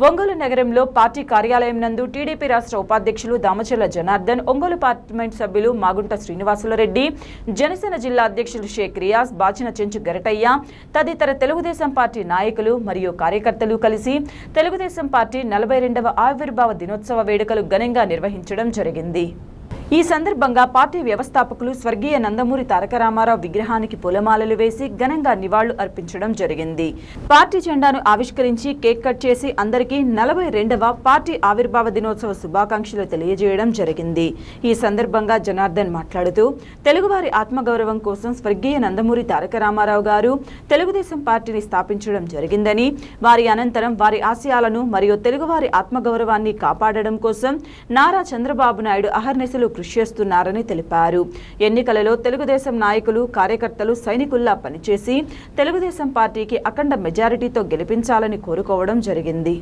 ఒంగోలు నగరంలో పార్టీ కార్యాలయం నందు టీడీపీ రాష్ట్ర ఉపాధ్యక్షులు దామచర్ల జనార్దన్, ఒంగోలు పార్లమెంట్ సభ్యులు మాగుంట శ్రీనివాసులరెడ్డి, జనసేన జిల్లా అధ్యక్షులు షేక్ రియాజ్, బాచిన చెంచు గరటయ్య తదితర తెలుగుదేశం పార్టీ నాయకులు మరియు కార్యకర్తలు కలిసి తెలుగుదేశం పార్టీ 42వ ఆవిర్భావ దినోత్సవ వేడుకలు ఘనంగా నిర్వహించడం జరిగింది. ఈ సందర్భంగా పార్టీ వ్యవస్థాపకులు స్వర్గీయ నందమూరి తారక రామారావు విగ్రహానికి పూలమాలలు వేసి ఘనంగా నివాళులు అర్పించడం జరిగింది. పార్టీ జెండాను ఆవిష్కరించి కేక్ కట్ చేసి అందరికీ 42వ పార్టీ ఆవిర్భావ దినోత్సవ శుభాకాంక్షలు తెలియజేయడం జరిగింది. ఈ సందర్భంగా జనార్దన్ మాట్లాడుతూ తెలుగువారి ఆత్మగౌరవం కోసం స్వర్గీయ నందమూరి తారక రామారావు గారు తెలుగుదేశం పార్టీని స్థాపించడం జరిగిందని, వారి అనంతరం వారి ఆశయాలను మరియు తెలుగువారి ఆత్మగౌరవాన్ని కాపాడడం కోసం నారా చంద్రబాబు నాయుడు అహర్నిశలు కృషి చేస్తున్నారని తెలిపారు. ఎన్నికలలో తెలుగుదేశం నాయకులు, కార్యకర్తలు సైనికుల్లా పనిచేసి తెలుగుదేశం పార్టీకి అఖండ మెజారిటీతో గెలిపించాలని కోరుకోవడం జరిగింది.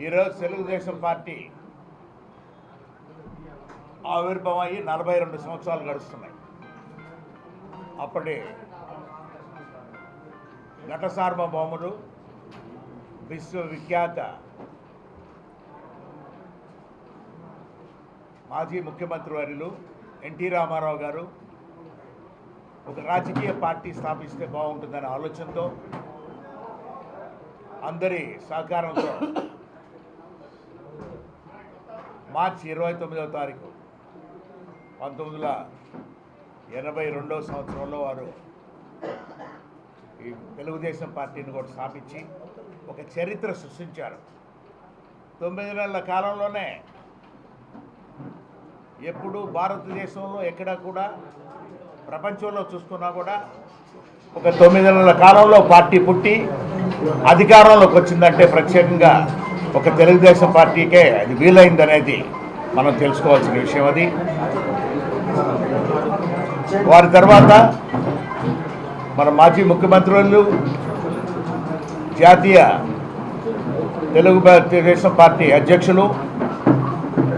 ఈరోజు తెలుగుదేశం పార్టీ ఆవిర్భావం అయ్యి 42 సంవత్సరాలు గడుస్తున్నాయి. అప్పటి నట సార్వభౌముడు, విశ్వవిఖ్యాత మాజీ ముఖ్యమంత్రి వర్యులు ఎన్టీ రామారావు గారు ఒక రాజకీయ పార్టీ స్థాపిస్తే బాగుంటుందనే ఆలోచనతో అందరి సహకారంతో మార్చి 29వ తారీఖు 1982వ సంవత్సరంలో వారు ఈ తెలుగుదేశం పార్టీని కూడా స్థాపించి ఒక చరిత్ర సృష్టించారు. 9 నెలల కాలంలోనే ఎప్పుడు భారతదేశంలో ఎక్కడా కూడా, ప్రపంచంలో చూసుకున్నా కూడా ఒక 9 నెలల కాలంలో పార్టీ పుట్టి అధికారంలోకి వచ్చిందంటే ప్రత్యేకంగా ఒక తెలుగుదేశం పార్టీకే అది వీలైందనేది మనం తెలుసుకోవాల్సిన విషయం. అది వారి తర్వాత మన మాజీ ముఖ్యమంత్రులు, జాతీయ తెలుగుదేశం పార్టీ అధ్యక్షులు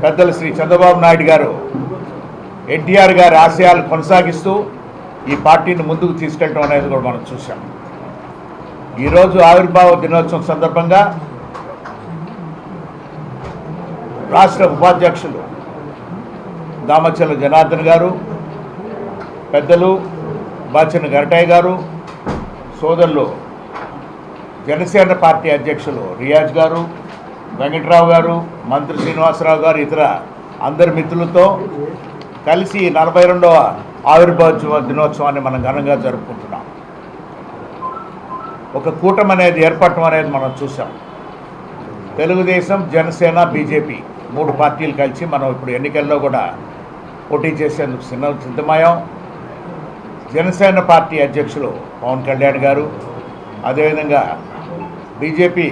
పెద్దలు శ్రీ చంద్రబాబు నాయుడు గారు ఎన్టీఆర్ గారి ఆశయాలు కొనసాగిస్తూ ఈ పార్టీని ముందుకు తీసుకెళ్ళడం అనేది కూడా మనం చూసాం. ఈరోజు ఆవిర్భావ దినోత్సవం సందర్భంగా రాష్ట్ర ఉపాధ్యక్షులు దామచర్ల జనార్దన్ గారు, పెద్దలు బాచిన గరటయ్య గారు, సోదరులు జనసేన పార్టీ అధ్యక్షులు రియాజ్ గారు, వెంకట్రావు గారు, మంత్రి శ్రీనివాసరావు గారు, ఇతర అందరి మిత్రులతో కలిసి 42వ ఆవిర్భావ దినోత్సవాన్ని మనం ఘనంగా జరుపుకుంటున్నాం. ఒక కూటమి అనేది ఏర్పడటం అనేది మనం చూసాం. తెలుగుదేశం, జనసేన, బీజేపీ 3 పార్టీలు కలిసి మనం ఇప్పుడు ఎన్నికల్లో కూడా పోటీ చేసేందుకు సిద్ధమయ్యాం. జనసేన పార్టీ అధ్యక్షులు పవన్ కళ్యాణ్ గారు, అదేవిధంగా బీజేపీ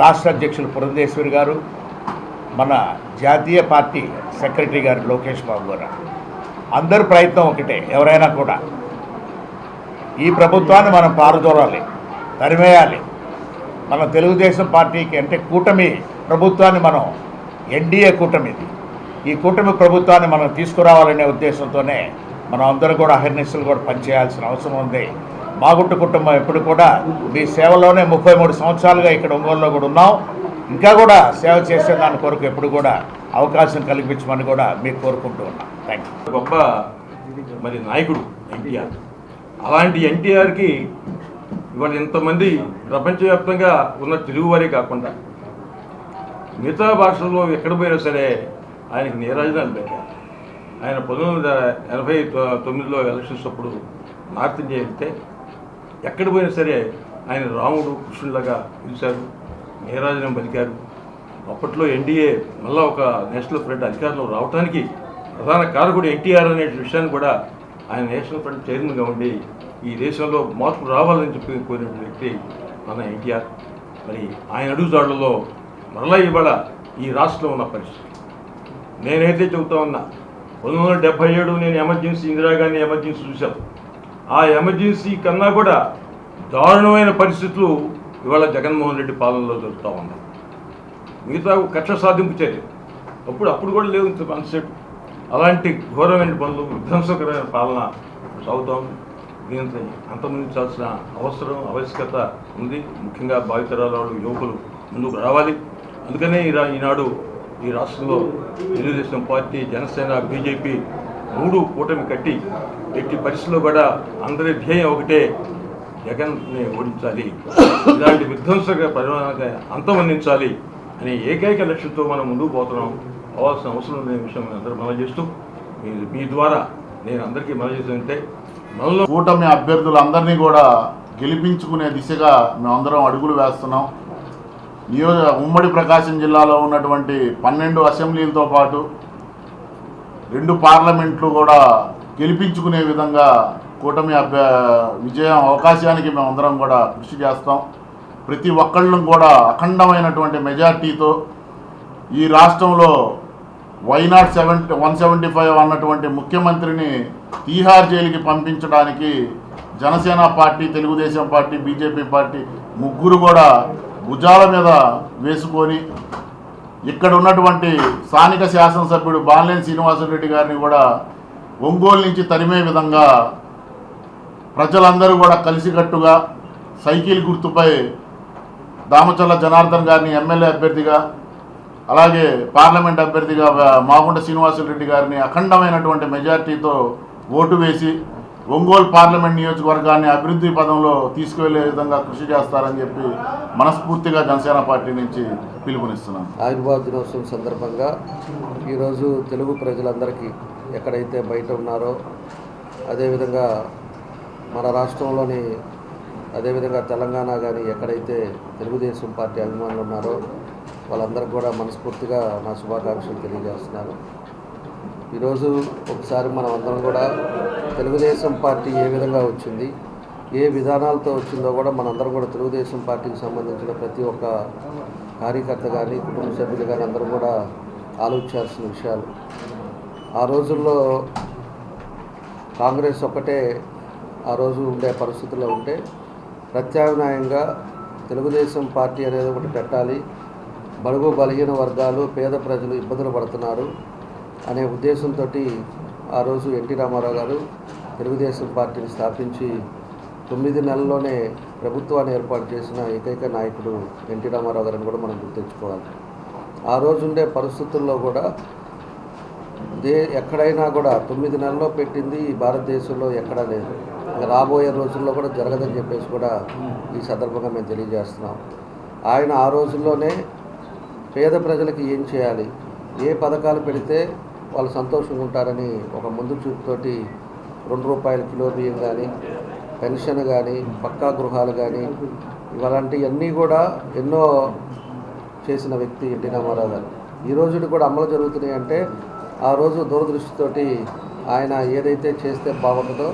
రాష్ట్ర అధ్యక్షులు పురంధేశ్వరి గారు, మన జాతీయ పార్టీ సెక్రటరీ గారు లోకేష్ బాబు గారు, అందరి ప్రయత్నం ఒకటే. ఎవరైనా కూడా ఈ ప్రభుత్వాన్ని మనం పారదోలాలి, తరిమేయాలి. మన తెలుగుదేశం పార్టీకి అంటే కూటమి ప్రభుత్వాన్ని మనం ఎన్డీఏ కూటమిది, ఈ కూటమి ప్రభుత్వాన్ని మనం తీసుకురావాలనే ఉద్దేశంతోనే మనం అందరూ కూడా అహర్నిశలు కూడా పనిచేయాల్సిన అవసరం ఉంది. మాగుంట కుటుంబం ఎప్పుడు కూడా మీ సేవలోనే 33 సంవత్సరాలుగా ఇక్కడ ఒంగోలులో కూడా ఉన్నాం. ఇంకా కూడా సేవ చేసే దాని కొరకు ఎప్పుడు కూడా అవకాశం కల్పించమని కూడా మీకు కోరుకుంటూ ఉన్నాం. Thank you. గొప్ప మరి నాయకుడు ఎన్టీఆర్. అలాంటి ఎన్టీఆర్కి ఇవాళ ఎంతమంది ప్రపంచవ్యాప్తంగా ఉన్న తెలుగువారే కాకుండా మిగతా భాషల్లో ఎక్కడ పోయినా సరే ఆయనకి నీరాజనాలు పెట్టారు. ఆయన 1989లో ఎలక్షన్స్ అప్పుడు నార్త్ ఇండియా వెళ్తే ఎక్కడ పోయినా సరే ఆయన రాముడు కృష్ణులాగా పిలిచారు, నీరాజనం పలికారు. అప్పట్లో ఎన్డీఏ మళ్ళీ ఒక నేషనల్ ఫ్రంట్ అధికారంలో రావడానికి ప్రధాన కారకుడు ఎన్టీఆర్ అనే విషయాన్ని కూడా ఆయన నేషనల్ ఫ్రంట్ చైర్మన్గా ఉండి ఈ దేశంలో మార్పు రావాలని చెప్పి కోరిన వ్యక్తి మన ఎన్టీఆర్. మరి ఆయన అడుగుజాడలలో మరలా ఇవాళ ఈ రాష్ట్రంలో ఉన్న పరిస్థితి నేనైతే చెబుతా ఉన్నా. 1977 నేను ఎమర్జెన్సీ, ఇందిరాగాంధీ ఎమర్జెన్సీ చూశాను. ఆ ఎమర్జెన్సీ కన్నా కూడా దారుణమైన పరిస్థితులు ఇవాళ జగన్మోహన్ రెడ్డి పాలనలో జరుగుతూ ఉన్నాయి. మిగతా కక్ష సాధింపు చర్య అప్పుడు కూడా లేవు ఇంత కాన్సెప్ట్. అలాంటి ఘోరమైన పనులు, విధ్వంసకరమైన పాలన సాగుతాం. దీంతో అంతమొందించాల్సిన అవసరం, ఆవశ్యకత ఉంది. ముఖ్యంగా భావితరాల వాళ్ళు, యువకులు ముందుకు రావాలి. అందుకనే ఈనాడు ఈ రాష్ట్రంలో తెలుగుదేశం పార్టీ, జనసేన, బీజేపీ 3 కూటమి కట్టి ఎట్టి పరిస్థితుల్లో కూడా అందరి ధ్యేయం ఒకటే, జగన్ని ఓడించాలి, ఇలాంటి విధ్వంసక పరిమాణాన్ని అంతమొందించాలి అనే ఏకైక లక్ష్యంతో మనం ముందుకు పోతున్నాం. అవ్వాల్సిన అవసరం లేని విషయం అందరూ మనం చేస్తూ మీ ద్వారా నేను అందరికీ మనం చేస్తుంటే మనలో కూటమి అభ్యర్థులందరినీ కూడా గెలిపించుకునే దిశగా మేమందరం అడుగులు వేస్తున్నాం. ఉమ్మడి ప్రకాశం జిల్లాలో ఉన్నటువంటి 12 అసెంబ్లీలతో పాటు 2 పార్లమెంట్లు కూడా గెలిపించుకునే విధంగా కూటమి విజయం అవకాశానికి మేమందరం కూడా కృషి చేస్తాం. ప్రతి ఒక్కళ్ళం కూడా అఖండమైనటువంటి మెజార్టీతో ఈ రాష్ట్రంలో వైనాట్ 175 అన్నటువంటి ముఖ్యమంత్రిని తీహార్ జైలుకి పంపించడానికి Janasena party, Telugu Desam party, BJP party 3 కూడా భుజాల మీద వేసుకొని ఇక్కడ ఉన్నటువంటి స్థానిక శాసనసభ్యుడు బాలినేని శ్రీనివాసరెడ్డి గారిని కూడా ఒంగోలు నుంచి తరిమే విధంగా ప్రజలందరూ కూడా కలిసికట్టుగా సైకిల్ గుర్తుపై దామచర్ల జనార్దన్ గారిని ఎమ్మెల్యే అభ్యర్థిగా, అలాగే పార్లమెంట్ అభ్యర్థిగా మాగుంట శ్రీనివాసరెడ్డి గారిని అఖండమైనటువంటి మెజార్టీతో ఓటు వేసి ఒంగోలు పార్లమెంట్ నియోజకవర్గాన్ని అభివృద్ధి పదంలో తీసుకువెళ్లే విధంగా కృషి చేస్తారని చెప్పి మనస్ఫూర్తిగా జనసేన పార్టీ నుంచి పిలుపునిస్తున్నాం. ఆవిర్భావ దినోత్సవం సందర్భంగా ఈరోజు తెలుగు ప్రజలందరికీ ఎక్కడైతే బయట ఉన్నారో, అదేవిధంగా మన రాష్ట్రంలోని, అదేవిధంగా తెలంగాణ కానీ ఎక్కడైతే తెలుగుదేశం పార్టీ అభిమానులు ఉన్నారో వాళ్ళందరికీ కూడా మనస్ఫూర్తిగా నా శుభాకాంక్షలు తెలియజేస్తున్నాను. ఈరోజు ఒకసారి మనం అందరం కూడా తెలుగుదేశం పార్టీ ఏ విధంగా వచ్చింది, ఏ విధానాలతో వచ్చిందో కూడా మనందరం కూడా తెలుగుదేశం పార్టీకి సంబంధించిన ప్రతి ఒక్క కార్యకర్త కానీ, కుటుంబ సభ్యులు కానీ అందరూ కూడా ఆలోచించాల్సిన విషయాలు. ఆ రోజుల్లో కాంగ్రెస్ ఒక్కటే ఆ రోజు ఉండే పరిస్థితుల్లో ఉంటే ప్రత్యామ్నాయంగా తెలుగుదేశం పార్టీ అనేది ఒకటి పెట్టాలి, బడుగు బలహీన వర్గాలు, పేద ప్రజలు ఇబ్బందులు పడుతున్నారు అనే ఉద్దేశంతో ఆ రోజు ఎన్టీ రామారావు గారు తెలుగుదేశం పార్టీని స్థాపించి 9 నెలల్లోనే ప్రభుత్వాన్ని ఏర్పాటు చేసిన ఏకైక నాయకుడు ఎన్టీ రామారావు గారిని కూడా మనం గుర్తుంచుకోవాలి. ఆ రోజు ఉండే పరిస్థితుల్లో కూడా ఎక్కడైనా కూడా 9 నెలల్లో పెట్టింది ఈ భారతదేశంలో ఎక్కడా లేదు. రాబోయే రోజుల్లో కూడా జరగదని చెప్పేసి కూడా ఈ సందర్భంగా మేము తెలియజేస్తున్నాం. ఆయన ఆ రోజుల్లోనే పేద ప్రజలకి ఏం చేయాలి, ఏ పథకాలు పెడితే వాళ్ళు సంతోషంగా ఉంటారని ఒక ముందు చూపుతోటి ₹2 కిలో బియ్యం కానీ, పెన్షన్ కానీ, పక్కా గృహాలు కానీ, ఇలాంటివన్నీ కూడా ఎన్నో చేసిన వ్యక్తి ఎన్టీ రామారావు గారు. ఈ రోజు కూడా అమలు జరుగుతున్నాయి అంటే ఆ రోజు దూరదృష్టితోటి ఆయన ఏదైతే చేస్తే బాగుంటుందో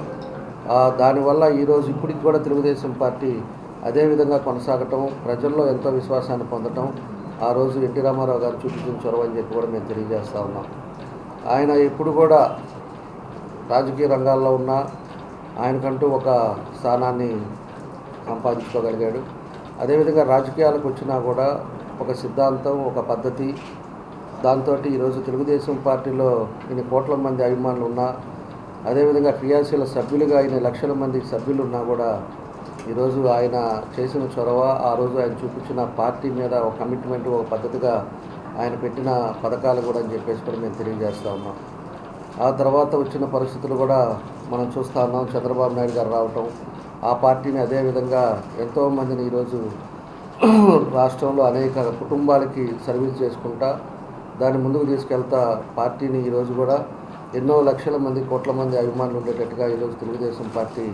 దానివల్ల ఈరోజు ఇప్పటికి కూడా తెలుగుదేశం పార్టీ అదేవిధంగా కొనసాగటం, ప్రజల్లో ఎంతో విశ్వాసాన్ని పొందటం ఆ రోజు ఎన్టీ రామారావు గారు చూపించిన చొరవ అని చెప్పి కూడా మేము తెలియజేస్తూ ఉన్నాం. ఆయన ఎప్పుడు కూడా రాజకీయ రంగాల్లో ఉన్న ఆయనకంటూ ఒక స్థానాన్ని సంపాదించుకోగలిగాడు. అదేవిధంగా రాజకీయాలకు వచ్చినా కూడా ఒక సిద్ధాంతం, ఒక పద్ధతి, దాంతో ఈరోజు తెలుగుదేశం పార్టీలో ఇన్ని కోట్ల మంది అభిమానులు ఉన్నా, అదేవిధంగా క్రియాశీల సభ్యులుగా ఇన్ని లక్షల మంది సభ్యులు ఉన్నా కూడా ఈరోజు ఆయన చేసిన చొరవ, ఆ రోజు ఆయన చూపించిన పార్టీ మీద ఒక కమిట్మెంట్, ఒక పద్ధతిగా ఆయన పెట్టిన పథకాలు కూడా అని చెప్పేసి కూడా మేము తెలియజేస్తూ ఉన్నాం. ఆ తర్వాత వచ్చిన పరిస్థితులు కూడా మనం చూస్తూ ఉన్నాం. చంద్రబాబు నాయుడు గారు రావటం, ఆ పార్టీని అదేవిధంగా ఎంతోమందిని ఈరోజు రాష్ట్రంలో అనేక కుటుంబాలకి సర్వీస్ చేసుకుంటా దాన్ని ముందుకు తీసుకెళ్తా పార్టీని ఈరోజు కూడా ఎన్నో లక్షల మంది, కోట్ల మంది అభిమానులు ఉండేటట్టుగా ఈరోజు తెలుగుదేశం పార్టీ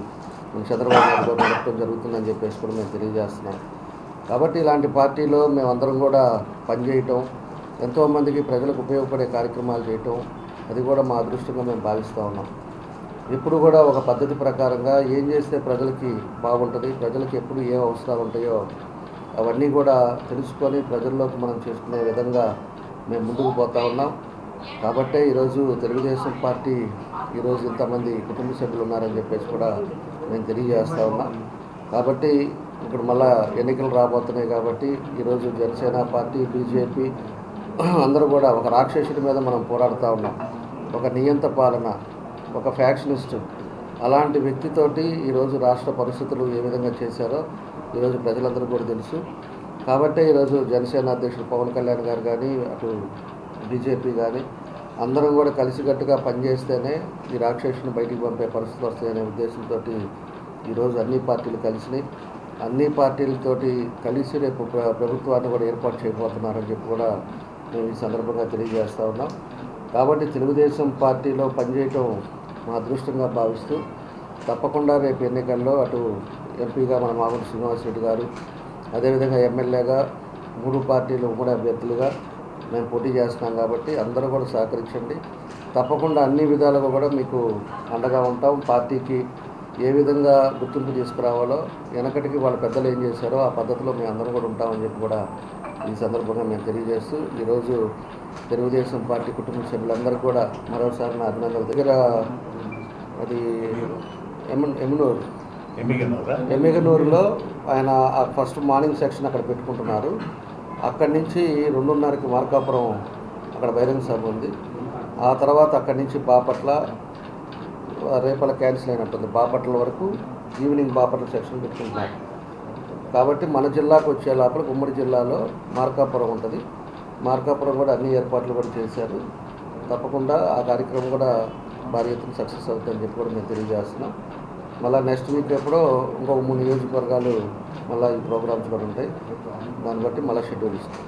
చంద్రబాబు నాయుడు గారు నడపడం జరుగుతుందని చెప్పేసి కూడా మేము తెలియజేస్తున్నాం. కాబట్టి ఇలాంటి పార్టీలో మేమందరం కూడా పనిచేయటం, ఎంతోమందికి ప్రజలకు ఉపయోగపడే కార్యక్రమాలు చేయటం, అది కూడా మా అదృష్టంగా మేము భావిస్తూ ఉన్నాం. ఇప్పుడు కూడా ఒక పద్ధతి ప్రకారంగా ఏం చేస్తే ప్రజలకి బాగుంటుంది, ప్రజలకి ఎప్పుడు ఏ అవసరాలు ఉంటాయో అవన్నీ కూడా తెలుసుకొని ప్రజల్లోకి మనం చేసుకునే విధంగా మేము ముందుకు పోతూ ఉన్నాం. కాబట్టే ఈరోజు తెలుగుదేశం పార్టీ ఈరోజు ఇంతమంది కుటుంబ సభ్యులు ఉన్నారని చెప్పేసి కూడా నేను తెలియజేస్తూ ఉన్నా. కాబట్టి ఇప్పుడు మళ్ళా ఎన్నికలు రాబోతున్నాయి కాబట్టి ఈరోజు జనసేన పార్టీ, బీజేపీ అందరూ కూడా ఒక రాక్షసుడి మీద మనం పోరాడుతూ ఉన్నాం. ఒక నియంత పాలన, ఒక ఫ్యాక్షనిస్టు అలాంటి వ్యక్తితోటి ఈరోజు రాష్ట్ర పరిస్థితులు ఏ విధంగా చేశారో ఈరోజు ప్రజలందరూ కూడా తెలుసు. కాబట్టి ఈరోజు జనసేన అధ్యక్షుడు పవన్ కళ్యాణ్ గారు కానీ, అటు బీజేపీ కానీ అందరం కూడా కలిసికట్టుగా పనిచేస్తేనే ఈ రాక్షసుని బయటికి పంపే పరిస్థితులు వస్తాయనే ఉద్దేశంతో ఈరోజు అన్ని పార్టీలు కలిసినాయి. అన్ని పార్టీలతోటి కలిసి రేపు ప్రభుత్వాన్ని కూడా ఏర్పాటు చేయబోతున్నారని చెప్పి కూడా మేము ఈ సందర్భంగా తెలియజేస్తూ ఉన్నాం. కాబట్టి తెలుగుదేశం పార్టీలో పనిచేయటం మా అదృష్టంగా భావిస్తూ తప్పకుండా రేపు ఎన్నికల్లో అటు ఎంపీగా మన మాగుంట శ్రీనివాసరెడ్డి గారు, అదేవిధంగా ఎమ్మెల్యేగా 3 పార్టీలు ఉమ్మడి అభ్యర్థులుగా మేము పోటీ చేస్తున్నాం. కాబట్టి అందరూ కూడా సహకరించండి. తప్పకుండా అన్ని విధాలుగా కూడా మీకు అండగా ఉంటాం. పార్టీకి ఏ విధంగా గుర్తింపు తీసుకురావాలో, వెనకటికి వాళ్ళ పెద్దలు ఏం చేశారో ఆ పద్ధతిలో మేము అందరం కూడా ఉంటామని చెప్పి కూడా ఈ సందర్భంగా మేము తెలియజేస్తూ ఈరోజు తెలుగుదేశం పార్టీ కుటుంబ సభ్యులందరూ కూడా మరోసారి నా అభినందనల దగ్గర అది ఎమ్మిగనూరులో ఆయన ఫస్ట్ మార్నింగ్ సెక్షన్ అక్కడ పెట్టుకుంటున్నారు. అక్కడి నుంచి 2:30కి మార్కాపురం అక్కడ బహిరంగ సభ ఉంది. ఆ తర్వాత అక్కడి నుంచి బాపట్ల, రేపల క్యాన్సిల్ అయినట్టుంది, బాపట్ల వరకు ఈవినింగ్ బాపట్ల సెక్షన్ పెట్టుకుంటున్నారు. కాబట్టి మన జిల్లాకు వచ్చే లోపల ఉమ్మడి జిల్లాలో మార్కాపురం ఉంటుంది. మార్కాపురం కూడా అన్ని ఏర్పాట్లు కూడా చేశారు. తప్పకుండా ఆ కార్యక్రమం కూడా భారీ ఎత్తున సక్సెస్ అవుతుందని చెప్పి కూడా మేము తెలియజేస్తున్నాం. మళ్ళీ నెక్స్ట్ వీక్ ఎప్పుడో ఇంకొక 3 నియోజకవర్గాలు మళ్ళీ ఈ ప్రోగ్రామ్స్ కూడా ఉంటాయి. దాన్ని బట్టి మళ్ళీ షెడ్యూల్ ఇస్తాం.